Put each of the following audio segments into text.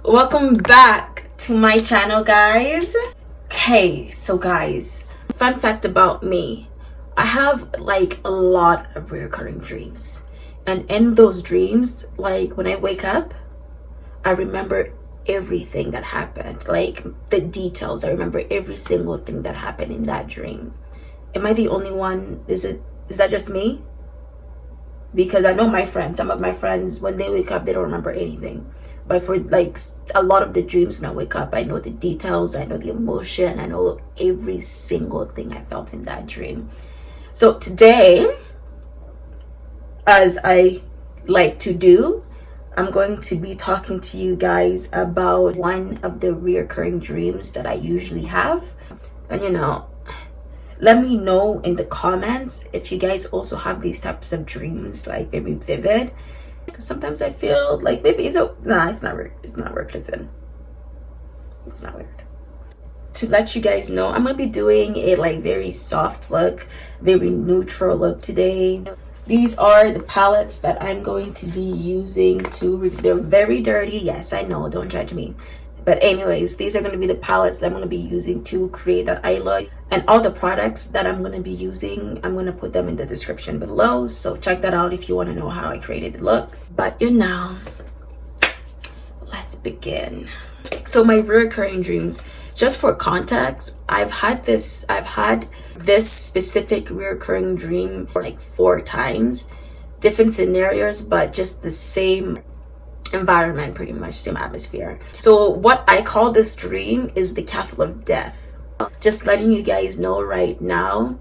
Welcome back to my channel, guys. Okay, so guys, fun fact about me, I have like a lot of recurring dreams, and in those dreams, like when I wake up, I remember everything that happened, like the details. I remember every single thing that happened in that dream. Am I the only one? Is that just me? Because I know my friends, some of my friends, when they wake up, they don't remember anything. But for like a lot of the dreams, when I wake up, I know the details, I know the emotion, I know every single thing I felt in that dream. So today, as I like to do, I'm going to be talking to you guys about one of the reoccurring dreams that I usually have. And let me know in the comments if you guys also have these types of dreams, like very vivid. Because sometimes I feel like maybe it's not weird. It's not weird. It's not weird. To let you guys know, I'm gonna be doing a like very soft look, very neutral look today. These are the palettes that I'm going to be using they're very dirty. Yes, I know, don't judge me. But anyways, these are going to be the palettes that I'm going to be using to create that eye look. And all the products that I'm going to be using, I'm going to put them in the description below. So check that out if you want to know how I created the look. But let's begin. So my recurring dreams, just for context, I've had this specific recurring dream like 4 times, different scenarios, but just the same environment, pretty much same atmosphere. So what I call this dream is the castle of death. Just letting you guys know right now,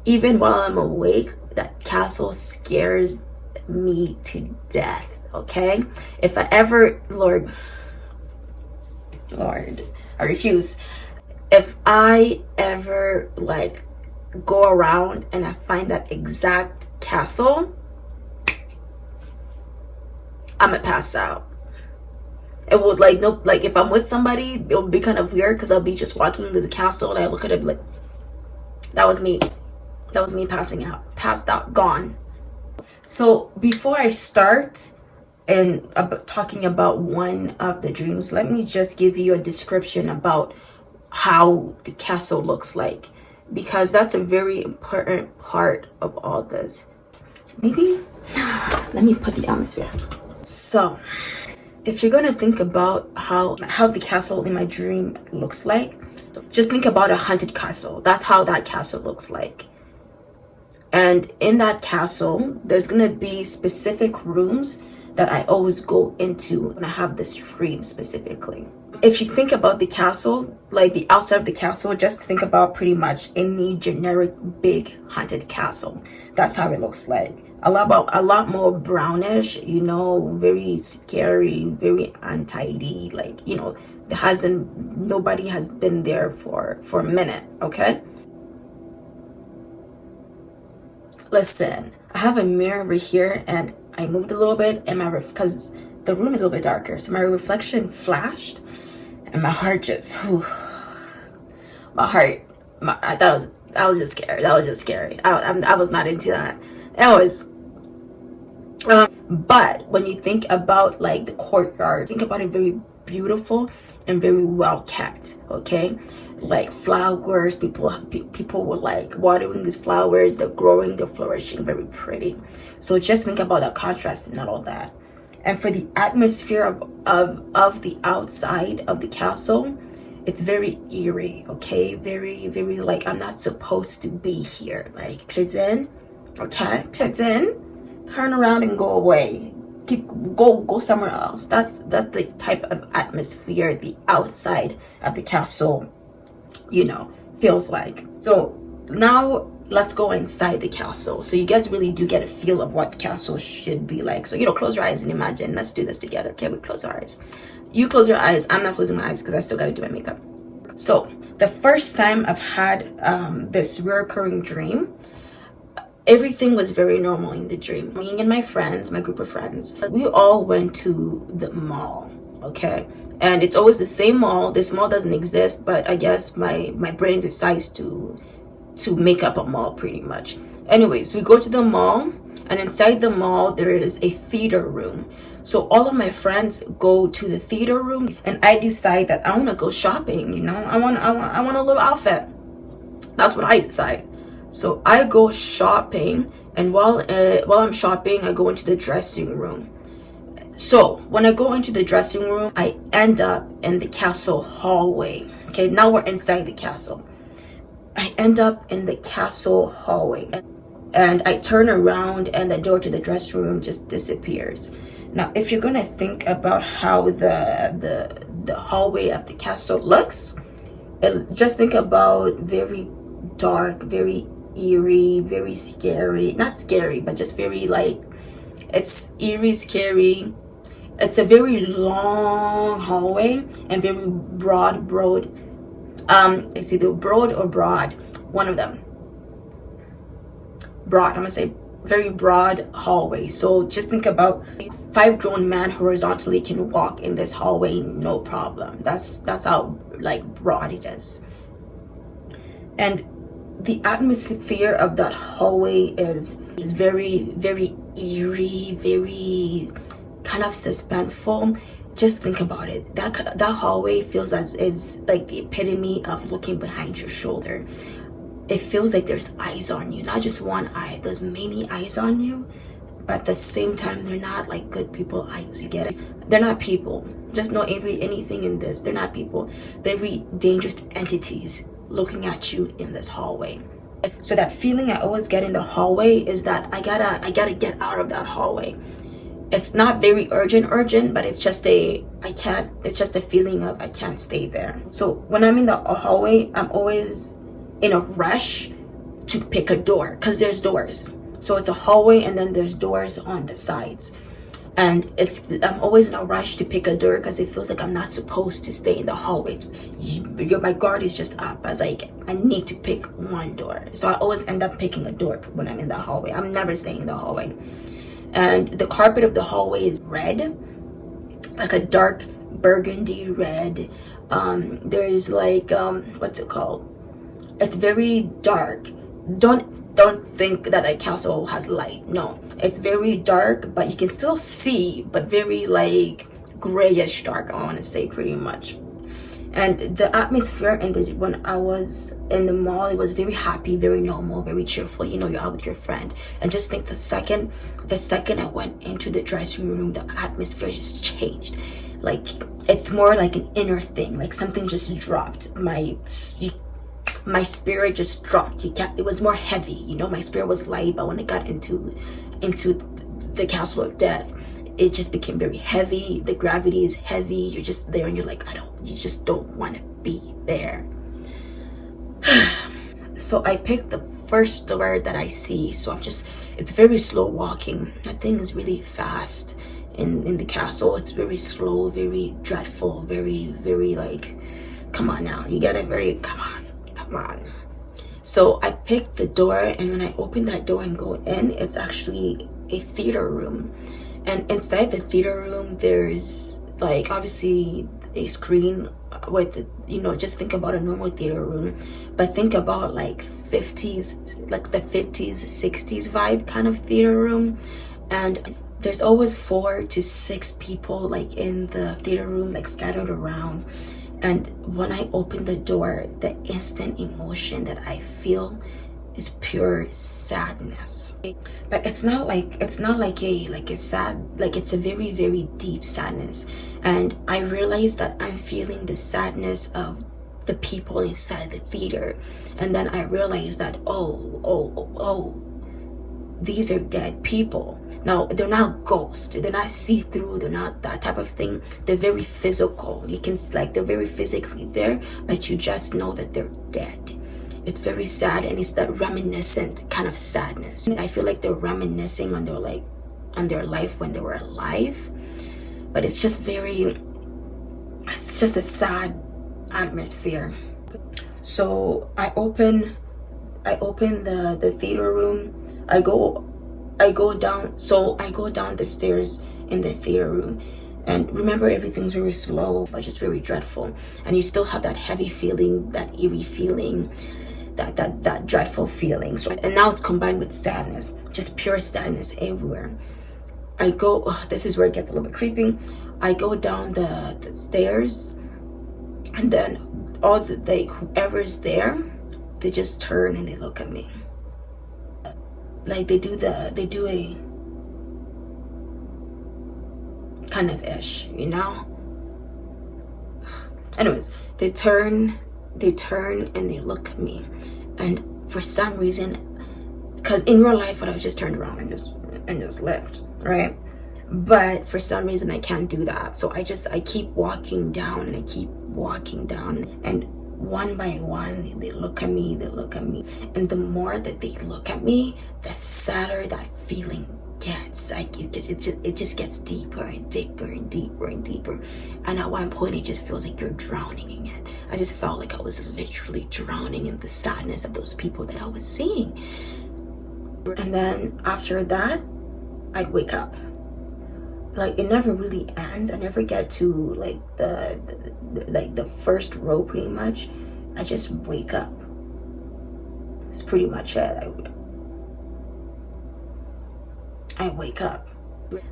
even while I'm awake, that castle scares me to death. Okay, if I ever, Lord, I refuse. If I ever like go around and I find that exact castle, I'm gonna pass out. It would like if I'm with somebody, it would be kind of weird because I'll be just walking into the castle and I look at it like that was me passed out, gone. So before I start and talking about one of the dreams, let me just give you a description about how the castle looks like, because that's a very important part of all this. Maybe let me put the atmosphere. So if you're gonna think about how the castle in my dream looks like, just think about a haunted castle. That's how that castle looks like. And in that castle, there's gonna be specific rooms that I always go into when I have this dream specifically. If you think about the castle, like the outside of the castle, just think about pretty much any generic big haunted castle. That's how it looks like. A lot more brownish, very scary, very untidy, like nobody has been there for a minute. Okay, listen, I have a mirror over here and I moved a little bit, and because the room is a little bit darker, so my reflection flashed and my heart just I was just scared. That was just scary. I was not into that. Anyways, but when you think about like the courtyard, think about it very beautiful and very well kept. Okay, like flowers, people were like watering these flowers, they're growing, they're flourishing, very pretty. So just think about the contrast and all that. And for the atmosphere of the outside of the castle, it's very eerie. Okay, very like I'm not supposed to be here. Like Katsina, okay, Katsina, turn around and go away. Go somewhere else. That's the type of atmosphere the outside of the castle, feels like. So now let's go inside the castle, so you guys really do get a feel of what the castle should be like. So close your eyes and imagine. Let's do this together. Okay, we close our eyes. You close your eyes. I'm not closing my eyes because I still got to do my makeup. So the first time I've had this recurring dream, everything was very normal in the dream. Me and my friends, my group of friends, we all went to the mall. Okay, and it's always the same mall. This mall doesn't exist, but I guess my brain decides to make up a mall pretty much. Anyways, we go to the mall and inside the mall there is a theater room. So all of my friends go to the theater room, and I decide that I want to go shopping. You know, I want a little outfit. That's what I decide. So I go shopping, and while I'm shopping, I go into the dressing room. So when I go into the dressing room, I end up in the castle hallway. Okay, now we're inside the castle. I end up in the castle hallway, and I turn around, and the door to the dressing room just disappears. Now, if you're gonna think about how the hallway of the castle looks, just think about very dark, very eerie, very scary. Not scary, but just very like, it's eerie, scary. It's a very long hallway and very broad. It's either broad or broad, one of them. Broad, I'm gonna say very broad hallway. So just think about 5 grown men horizontally can walk in this hallway, no problem. That's how like broad it is. And the atmosphere of that hallway is very, very eerie, very kind of suspenseful. Just think about it. That hallway feels as is like the epitome of looking behind your shoulder. It feels like there's eyes on you, not just one eye. There's many eyes on you, but at the same time, they're not like good people eyes. You get it? They're not people. Just know anything in this. They're not people. They're very dangerous entities looking at you in this hallway. So that feeling I always get in the hallway is that I gotta get out of that hallway. It's not very urgent, but it's just it's just a feeling of I can't stay there. So when I'm in the hallway, I'm always in a rush to pick a door, because there's doors. So it's a hallway, and then there's doors on the sides, and I'm always in a rush to pick a door because it feels like I'm not supposed to stay in the hallway. My guard is just up. I was like, I need to pick one door, so I always end up picking a door when I'm in the hallway. I'm never staying in the hallway. And the carpet of the hallway is red, like a dark burgundy red. There's like what's it called? It's very dark. Don't think that a castle has light. No, it's very dark, but you can still see, but very like grayish dark, I want to say, pretty much. And the atmosphere when I was in the mall, it was very happy, very normal, very cheerful. You know, you're out with your friend, and just think the second I went into the dressing room, the atmosphere just changed. Like, it's more like an inner thing, like something just dropped. My spirit just dropped. It was more heavy, you know. My spirit was light, but when it got into the castle of death, it just became very heavy. The gravity is heavy. You're just there, and you're like, you just don't want to be there. So I picked the first door that I see. So it's very slow walking. That thing is really fast in the castle. It's very slow, very dreadful, very, very like, come on now. You get it, very, come on. So I picked the door, and when I open that door and go in, it's actually a theater room. And inside the theater room, there's like obviously a screen with, you know, just think about a normal theater room, but think about like 50s, like the 50s, 60s vibe kind of theater room. And there's always 4 to 6 people like in the theater room, like scattered around. And when I open the door, the instant emotion that I feel is pure sadness. But it's not like a sad, like it's a very, very deep sadness. And I realized that I'm feeling the sadness of the people inside the theater. And then I realized that oh, these are dead people. Now, they're not ghosts, they're not see-through, they're not that type of thing. They're very physical. You can, like, they're very physically there, but you just know that they're dead. It's very sad, and it's that reminiscent kind of sadness. I feel like they're reminiscing on their life when they were alive. But it's just a sad atmosphere. So I open the theater room. I go down the stairs in the theater room, and remember, everything's very slow but just very dreadful, and you still have that heavy feeling, that eerie feeling, that dreadful feeling. So, and now it's combined with sadness, just pure sadness everywhere. I go, this is where it gets a little bit creepy. I go down the stairs, and then all whoever's there, they just turn and they look at me. Like they do a kind of ish, you know? Anyways, they turn and they look at me. And for some reason, because in real life, I would have just turned around and just left, right? But for some reason I can't do that. So I keep walking down, and I keep walking down, and one by one they look at me. And the more that they look at me, the sadder that feeling gets. Like it just gets deeper and deeper and deeper and deeper. And at one point it just feels like you're drowning in it. I just felt like I was literally drowning in the sadness of those people that I was seeing. And then after that, I'd wake up. Like it never really ends. I never get to like the first row pretty much. I just wake up. That's pretty much it. I wake up.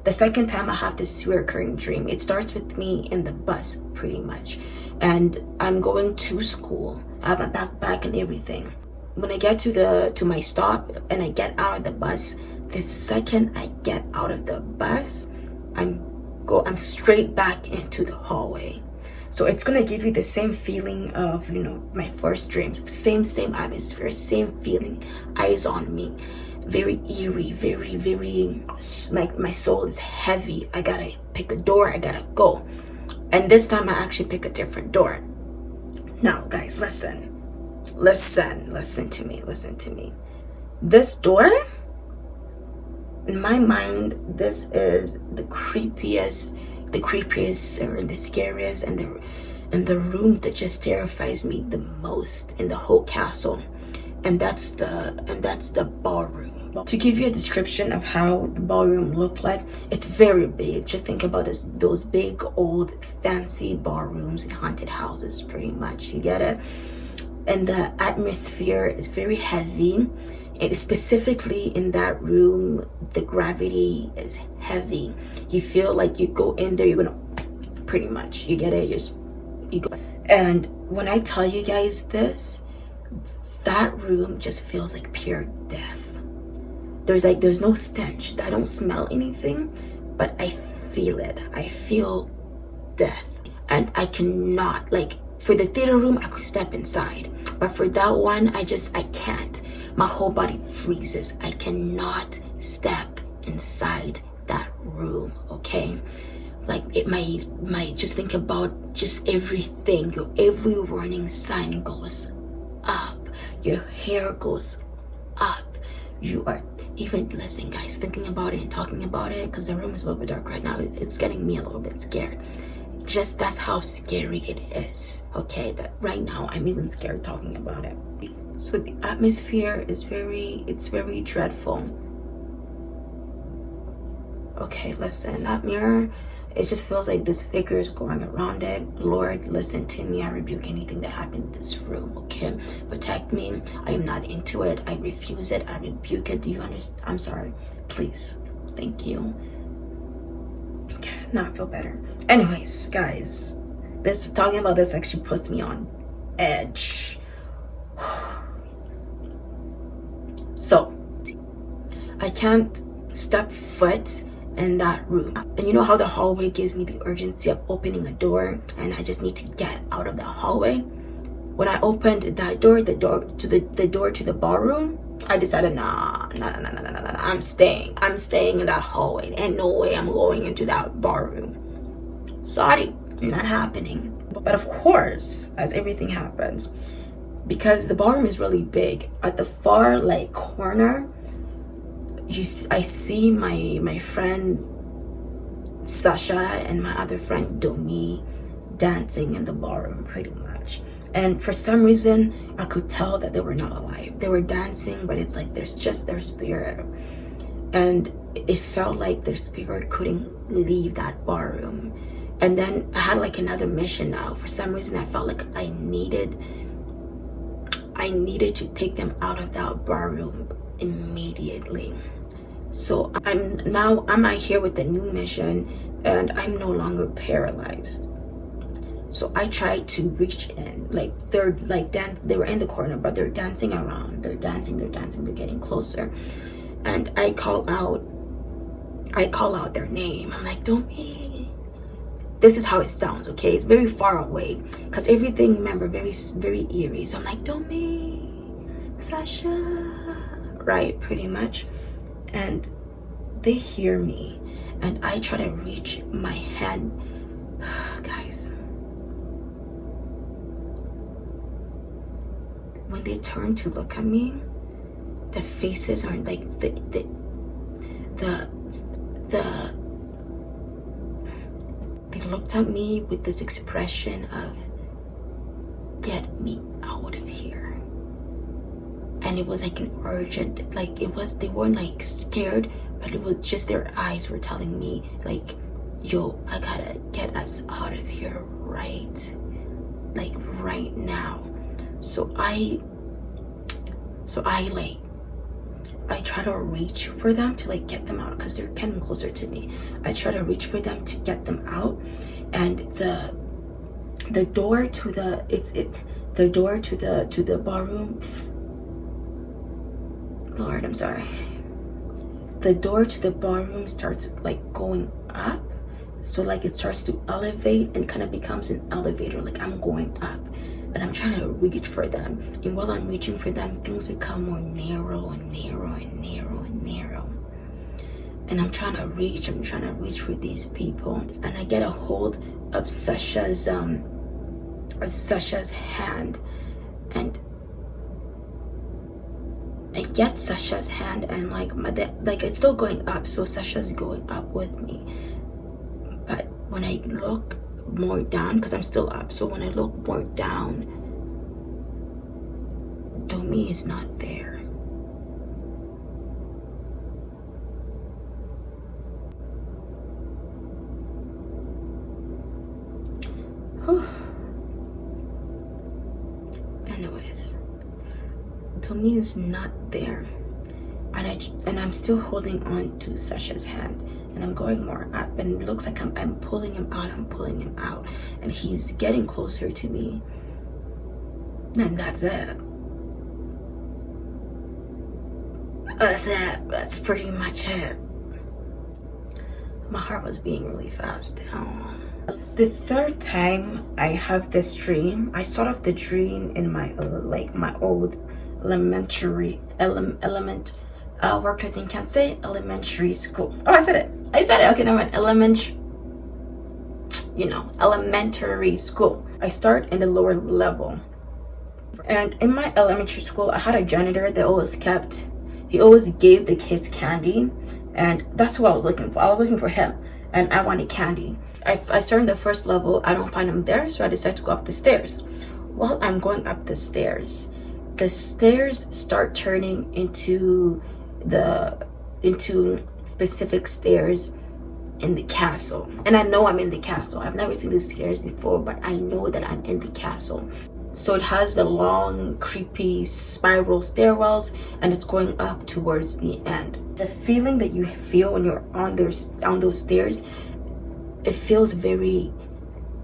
The second time I have this recurring dream, it starts with me in the bus pretty much. And I'm going to school. I have my backpack and everything. When I get to my stop and I get out of the bus, the second I get out of the bus, I'm straight back into the hallway. So it's gonna give you the same feeling of, you know, my first dreams. Same atmosphere, same feeling, eyes on me. Very eerie, very like my soul is heavy. I gotta pick a door, I gotta go. And this time I actually pick a different door. Now guys, listen to me. This door, in my mind, this is the creepiest or the scariest, and the room that just terrifies me the most in the whole castle. And that's the ballroom. To give you a description of how the ballroom looked like, it's very big. Just think about those big old fancy ballrooms in haunted houses, pretty much. You get it? And the atmosphere is very heavy. It, specifically in that room, the gravity is heavy. You feel like you go in there, you're gonna, pretty much, you get it? You go. And when I tell you guys this, that room just feels like pure death. There's no stench. I don't smell anything, but I feel it. I feel death. And I cannot, like, for the theater room, I could step inside. But for that one, I can't. My whole body freezes. I cannot step inside that room, okay? Like, it might just think about just everything. Every warning sign goes up. Your hair goes up. You are, even, listen guys, thinking about it and talking about it, because the room is a little bit dark right now, it's getting me a little bit scared. Just, that's how scary it is, okay? That right now I'm even scared talking about it. So the atmosphere is very dreadful. Okay, listen, that mirror, it just feels like this figure is going around it. Lord, listen to me. I rebuke anything that happened in this room, okay? Protect me. I am not into it. I refuse it. I rebuke it. Do you understand? I'm sorry. Please. Thank you. Okay, now I feel better. Anyways, guys, talking about this actually puts me on edge. So, I can't step foot in that room. And you know how the hallway gives me the urgency of opening a door, and I just need to get out of the hallway? When I opened that door, the door to the ballroom, I decided, nah, I'm staying in that hallway. Ain't no way I'm going into that ballroom. Sorry, not happening. But of course, as everything happens, because the ballroom is really big, at the far like corner, I see my friend Sasha and my other friend Domi dancing in the ballroom pretty much. And for some reason, I could tell that they were not alive. They were dancing, but it's like there's just their spirit. And it felt like their spirit couldn't leave that ballroom. And then I had like another mission now. For some reason, I felt like I I needed to take them out of that ballroom immediately. So I'm out here with a new mission, and I'm no longer paralyzed. So I tried to reach in, like they were in the corner, but they're dancing around, they're dancing, they're getting closer, and I call out their name. I'm like, Domi. This is how it sounds, okay? It's very far away, because everything, remember, very eerie. So I'm like, Domi, Sasha, right, pretty much. And they hear me, and I try to reach my hand. Guys, when they turn to look at me, the faces are like they looked at me with this expression of, get me out of here. And it was like an urgent, like they weren't like scared, but it was just their eyes were telling me like, yo, I gotta get us out of here right now. So I try to reach for them to like get them out, because they're getting closer to me. I try to reach for them to get them out, and the door to the ballroom, Lord, I'm sorry. The door to the ballroom starts like going up. So like it starts to elevate and kind of becomes an elevator. Like I'm going up and I'm trying to reach for them. And while I'm reaching for them, things become more narrow and narrow and narrow and narrow. And I'm trying to reach for these people. And I get a hold of Sasha's hand, and I get Sasha's hand, and like it's still going up, so Sasha's going up with me. But when I look more down, because I'm still up, so when I look more down, Domi is not there. Anyways, Domi is not there, and I'm still holding on to Sasha's hand, and I'm going more up, and it looks like I'm pulling him out, and he's getting closer to me, and that's it. That's pretty much it. My heart was beating really fast. The third time I have this dream, I start off the dream in my old elementary worked with in can't say elementary school. Oh, I said it. Okay, never mind. Elementary school. I start in the lower level, and in my elementary school, I had a janitor that he always gave the kids candy, and that's who I was looking for. I was looking for him, and I wanted candy. I started the first level. I don't find him there, so I decide to go up the stairs. While I'm going up the stairs start turning into specific stairs in the castle. And I know I'm in the castle. I've never seen these stairs before, but I know that I'm in the castle. So it has the long, creepy spiral stairwells, and it's going up towards the end. The feeling that you feel when you're on those stairs, it feels very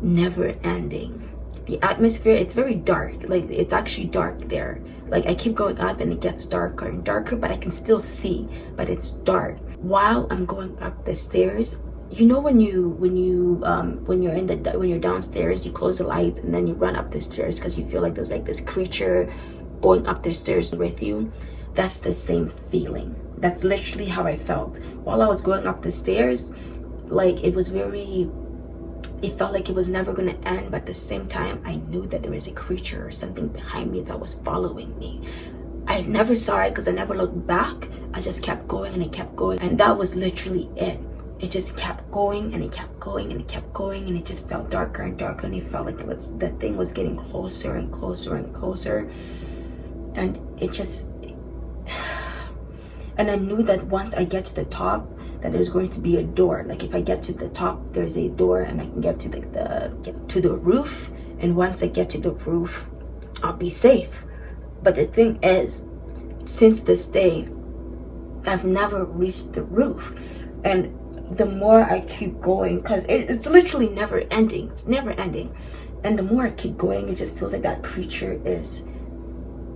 never ending. The atmosphere, it's very dark. Like it's actually dark there. Like I keep going up and it gets darker and darker, but I can still see, but it's dark. While I'm going up the stairs, you know when you're downstairs, you close the lights and then you run up the stairs because you feel like there's like this creature going up the stairs with you. That's the same feeling. That's literally how I felt while I was going up the stairs. Like it felt like it was never going to end, but at the same time I knew that there was a creature or something behind me that was following me. I never saw it because I never looked back. I just kept going and it kept going, and that was literally it. It just kept going and it kept going and it kept going, and it just felt darker and darker, and it felt like the thing was getting closer and closer and closer, and and I knew that once I get to the top that there's going to be a door. Like if I get to the top, there's a door and I can get to the roof, and once I get to the roof, I'll be safe. But the thing is, since this day, I've never reached the roof. And the more I keep going, because it's literally never ending, it's never ending, and the more I keep going, it just feels like that creature is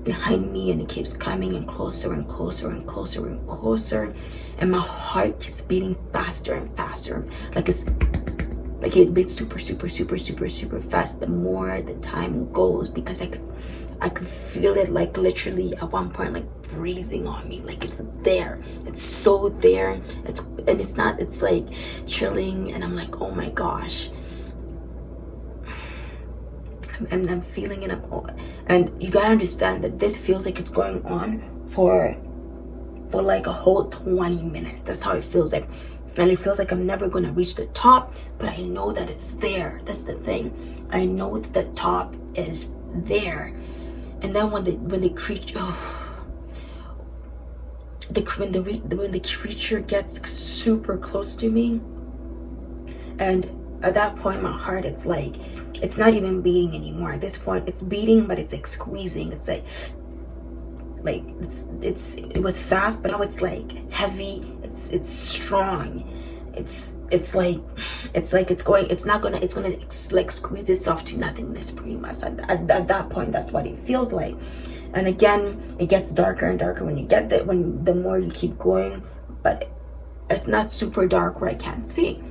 behind me, and it keeps coming and closer and closer and closer and closer, and my heart keeps beating faster and faster, like it beats super super super super super fast the more the time goes, because I could feel it, like literally at one point, like breathing on me, like it's there, it's so there, it's like chilling, and I'm like, oh my gosh, and I'm feeling it. And you gotta understand that this feels like it's going on for like a whole 20 minutes. That's how it feels like. And it feels like I'm never gonna reach the top, but I know that it's there. That's the thing. I know that the top is there. And then when the creature, when the creature gets super close to me, and at that point my heart, it's like, it's not even beating anymore. At this point it's beating, but it's like squeezing. It's like it was fast, but now it's like heavy. It's strong. It's gonna like squeeze itself to nothingness, pretty much. At that point, that's what it feels like. And again, it gets darker and darker when you get there, when the more you keep going, but it's not super dark where I can't see.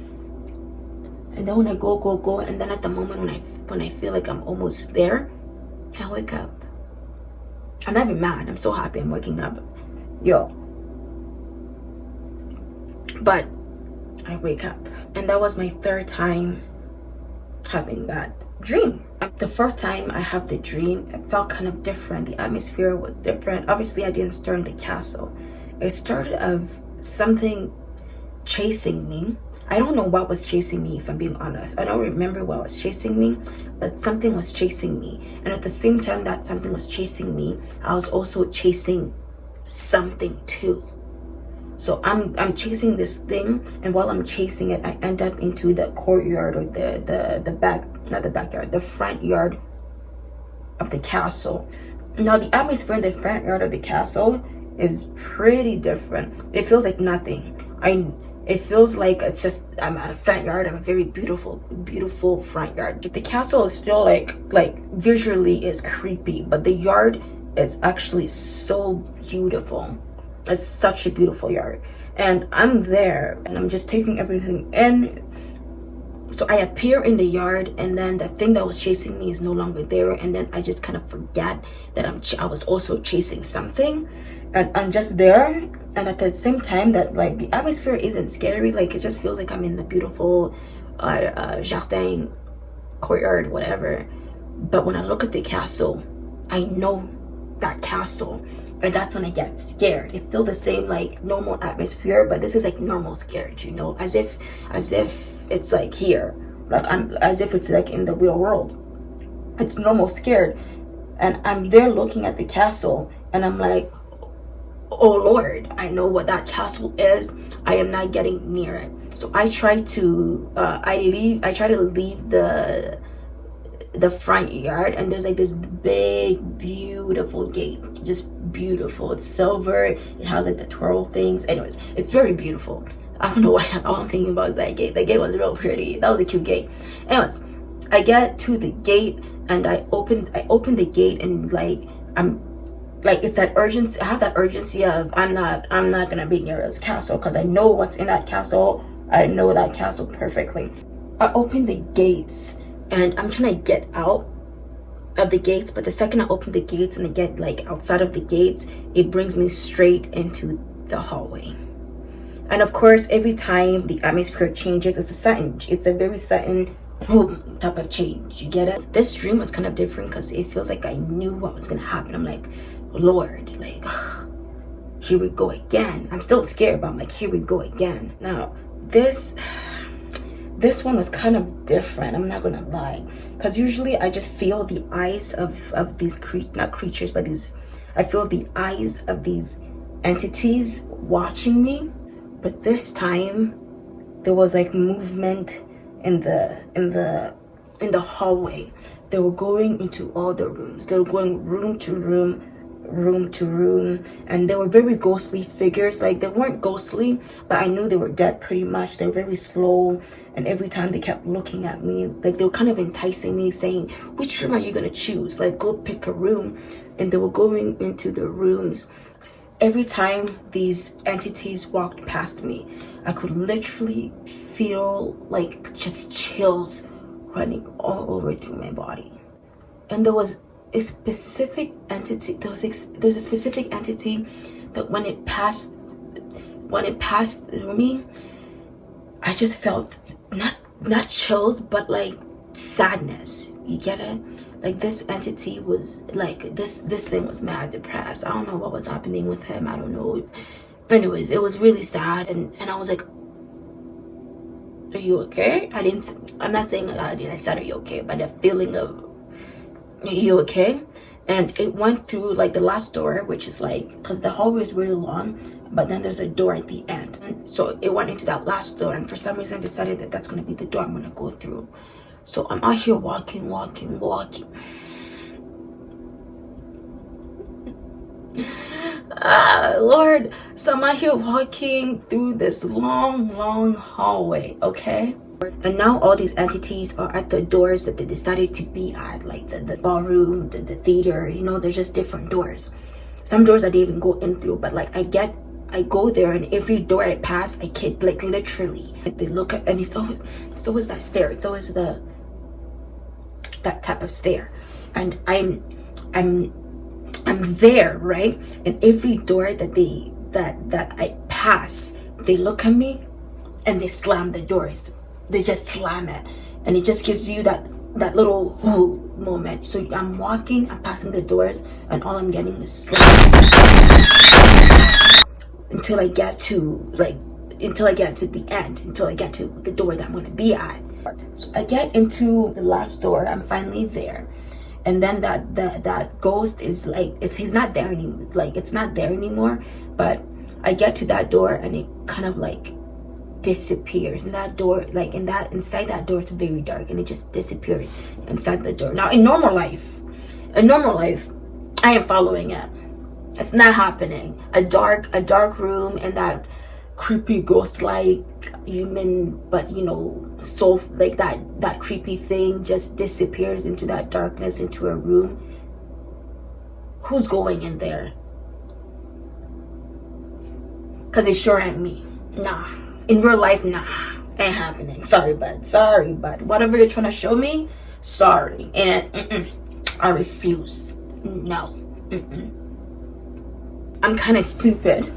And then when I go, and then at the moment when I feel like I'm almost there, I wake up. I'm not even mad. I'm so happy I'm waking up. But I wake up. And that was my third time having that dream. The first time I had the dream, it felt kind of different. The atmosphere was different. Obviously, I didn't start in the castle. It started of something chasing me. I don't know what was chasing me, if I'm being honest. I don't remember what was chasing me, but something was chasing me. And at the same time that something was chasing me, I was also chasing something too. So I'm chasing this thing, and while I'm chasing it, I end up into the courtyard, or the front yard of the castle. Now the atmosphere in the front yard of the castle is pretty different. It feels like nothing. It feels like it's just, I'm at a front yard of a very beautiful front yard. The castle is still like visually is creepy, but the yard is actually so beautiful. It's such a beautiful yard. And I'm there, and I'm just taking everything in. So I appear in the yard, and then the thing that was chasing me is no longer there, and then I just kind of forget that I was also chasing something, and I'm just there. And at the same time, that like the atmosphere isn't scary, like it just feels like I'm in the beautiful jardin, courtyard, whatever. But when I look at the castle, I know that castle, and that's when I get scared. It's still the same like normal atmosphere, but this is like normal scared, you know, as if it's like here, like as if it's like in the real world. It's normal scared, and I'm there looking at the castle, and I'm like, oh Lord, I know what that castle is. I am not getting near it. So I try to leave the front yard, and there's like this big beautiful gate, just beautiful. It's silver, it has like the twirl things. Anyways, it's very beautiful. I don't know why all I'm thinking about is that gate. The gate was real pretty. That was a cute gate. Anyways, I get to the gate, and I open the gate, and like I'm like, it's that urgency. I have that urgency of I'm not gonna be near this castle, because I know what's in that castle. I know that castle perfectly. I open the gates, and I'm trying to get out of the gates, but the second I open the gates and I get like outside of the gates, it brings me straight into the hallway. And of course, every time the atmosphere changes, it's a very sudden boom type of change. You get it? This dream was kind of different because it feels like I knew what was gonna happen. I'm like, Lord, like, here we go again. I'm still scared, but I'm like, here we go again. Now, this one was kind of different, I'm not gonna lie, because usually I just feel the eyes of these not creatures, but I feel the eyes of these entities watching me. But this time there was like movement in the hallway. They were going into all the rooms. They were going room to room, room to room, and they were very ghostly figures. Like, they weren't ghostly, but I knew they were dead pretty much. They were very slow, and every time they kept looking at me, like they were kind of enticing me, saying, which room are you gonna choose? Like, go pick a room. And they were going into the rooms. Every time these entities walked past me, I could literally feel like just chills running all over through my body. And there was a specific entity, there was a specific entity that when it passed through me, I just felt not chills, but like sadness. You get it? Like, this entity was like, this thing was mad depressed. I don't know what was happening with him. I don't know. Anyways, it was really sad, and I was like, are you okay? I'm not saying I said, are you okay? But that feeling of, are you okay? And it went through like the last door, which is like, because the hallway is really long, but then there's a door at the end. And so it went into that last door, and for some reason I decided that that's going to be the door I'm going to go through. So I'm out here walking. Lord. So I'm out here walking through this long hallway, okay? And now all these entities are at the doors that they decided to be at, like the ballroom, the theater, you know, they're just different doors. Some doors I didn't even go in through, but like I go there, and every door I pass, I kid, like literally, like, they look at, and it's always that stare. It's always that type of stare, and I'm there, right? And every door that I pass, they look at me, and they slam the doors. They just slam it, and it just gives you that little whoo moment. So I'm walking, I'm passing the doors, and all I'm getting is slam until I get to the end, until I get to the door that I'm gonna be at. So I get into the last door. I'm finally there, and then that ghost is like, he's not there anymore. Like, it's not there anymore. But I get to that door, and it kind of like disappears. And that door, like inside that door, it's very dark, and it just disappears inside the door. Now, in normal life, I am following it. It's not happening. A dark room, and that creepy ghost like human, but you know, so like that creepy thing just disappears into that darkness, into a room. Who's going in there? Because it sure ain't me. Nah, in real life, nah, ain't happening. Sorry bud, whatever you're trying to show me, sorry, and I refuse. No. I'm kind of stupid,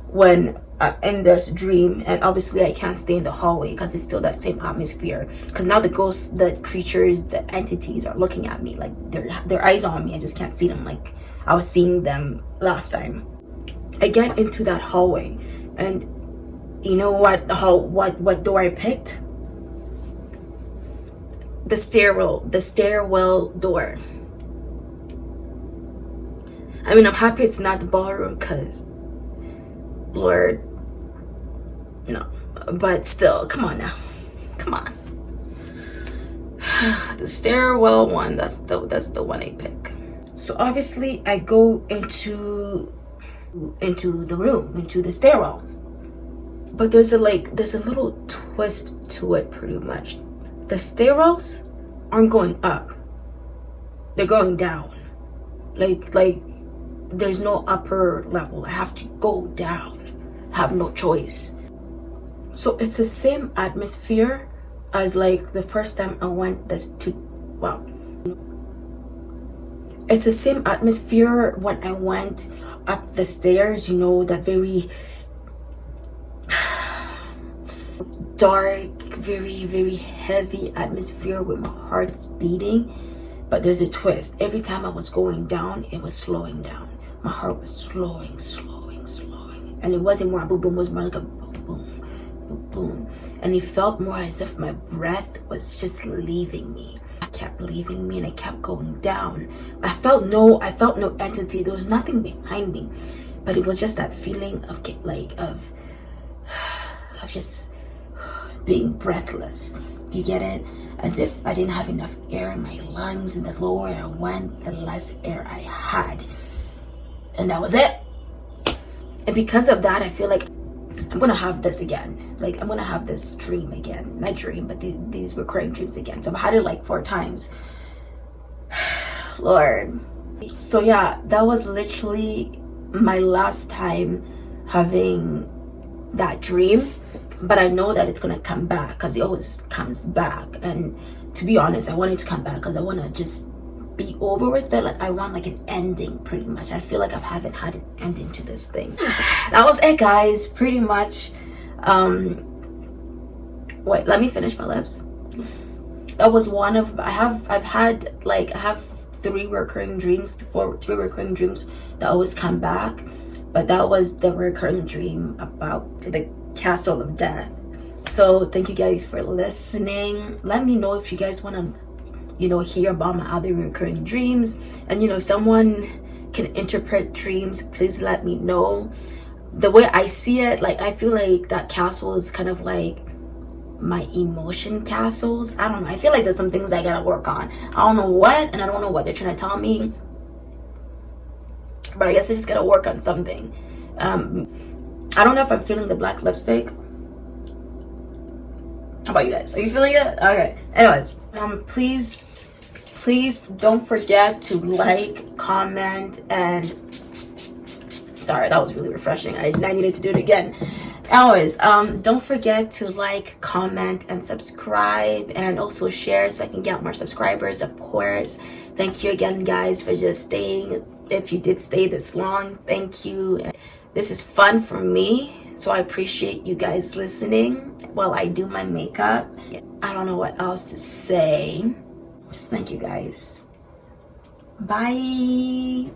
when I'm in this dream, and obviously I can't stay in the hallway because it's still that same atmosphere. Because now the ghosts, the creatures, the entities are looking at me, like their eyes on me. I just can't see them like I was seeing them last time. I get into that hallway, and you know what door I picked? The stairwell door. I mean, I'm happy it's not the ballroom, because Lord, no. But still, come on now, come on. The stairwell one, that's the one I pick. So obviously I go into the room, into the stairwell, but there's a little twist to it. Pretty much the stairwells aren't going up, they're going down. Like there's no upper level. I have to go down. I have no choice. So it's the same atmosphere as like the first time I went it's the same atmosphere when I went up the stairs, you know, that very dark, very heavy atmosphere with my heart's beating. But there's a twist. Every time I was going down, it was slowing down. My heart was slowing. And it wasn't more a boom boom, it was more like a boom boom, boom. And it felt more as if my breath was just leaving me. It kept leaving me, and I kept going down. I felt no entity. There was nothing behind me. But it was just that feeling of just being breathless. You get it? As if I didn't have enough air in my lungs, and the lower I went, the less air I had. And that was it. And because of that, I feel like I'm gonna have this again. Like, I'm gonna have this dream again. Not dream, but these recurring dreams again. So I've had it like 4 times. Lord. So yeah, that was literally my last time having that dream. But I know that it's gonna come back, because it always comes back. And to be honest, I want it to come back because I want to just be over with it. Like, I want like an ending, pretty much. I feel like I haven't had an ending to this thing. That was it, guys, pretty much. Wait, let me finish my lips. That was one of, I have 3 recurring dreams, 3 recurring dreams that always come back. But that was the recurring dream about the castle of death. So thank you guys for listening. Let me know if you guys want to, you know, hear about my other recurring dreams. And, you know, if someone can interpret dreams, please let me know. The way I see it, like, I feel like that castle is kind of like my emotion castles. I don't know. I feel like there's some things I gotta work on. I don't know what, and I don't know what they're trying to tell me. But I guess I just gotta work on something. I don't know if I'm feeling the black lipstick. How about you guys? Are you feeling it? Okay. Anyways, please don't forget to like, comment, and sorry, that was really refreshing. I needed to do it again. Anyways, don't forget to like, comment, and subscribe, and also share so I can get more subscribers, of course. Thank you again, guys, for just staying. If you did stay this long, thank you. This is fun for me, so I appreciate you guys listening while I do my makeup. I don't know what else to say. Just thank you guys. Bye.